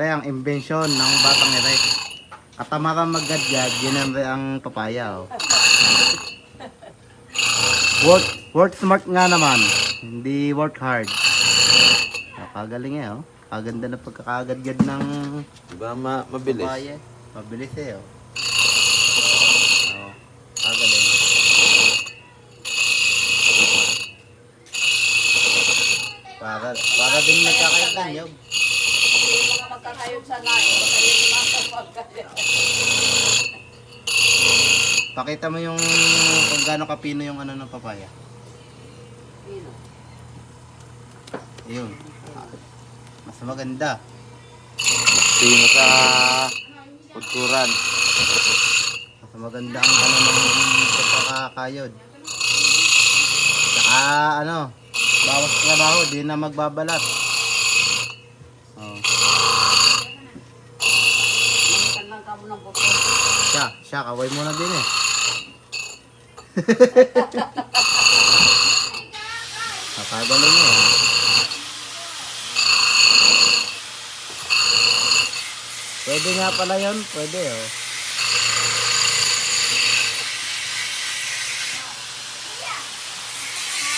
Kaya ang imbensyon ng batang ere. Katamaran maggadgad, yun ang papaya. Oh. Work smart nga naman. Hindi work hard. Kagaling eh, oh. Kaganda na pagkakagadgad ng Diba mabilis? papaya. Mabilis eh, oh. Oh, kagaling. Para din nagkakayog. Hindi mga magkakayod sa lain. Pakita mo yung kung gaano kapino yung ano ng papaya. Pino. Ayun. Mas maganda. Sino sa pagkuran? Mas maganda ang ano ng pagkakayod. Saka ano, bawas trabaho, di na magbabalat. Oh. Manikan lang ka mo ng buto. Siya, kaway mo na din eh. Nakagaling eh. Pwede nga pala yun, pwede oh.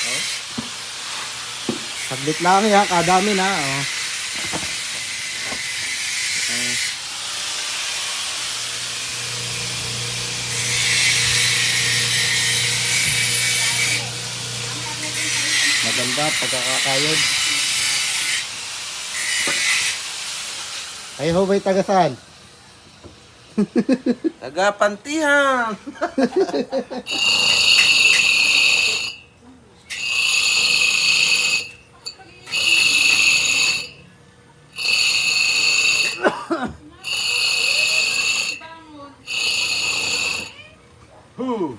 Oh. Saglit lang yan, kadami na oh. Oh. Maganda pagkakakayod. Kayo ho ba'y taga saan? Taga-Pantihan! Who?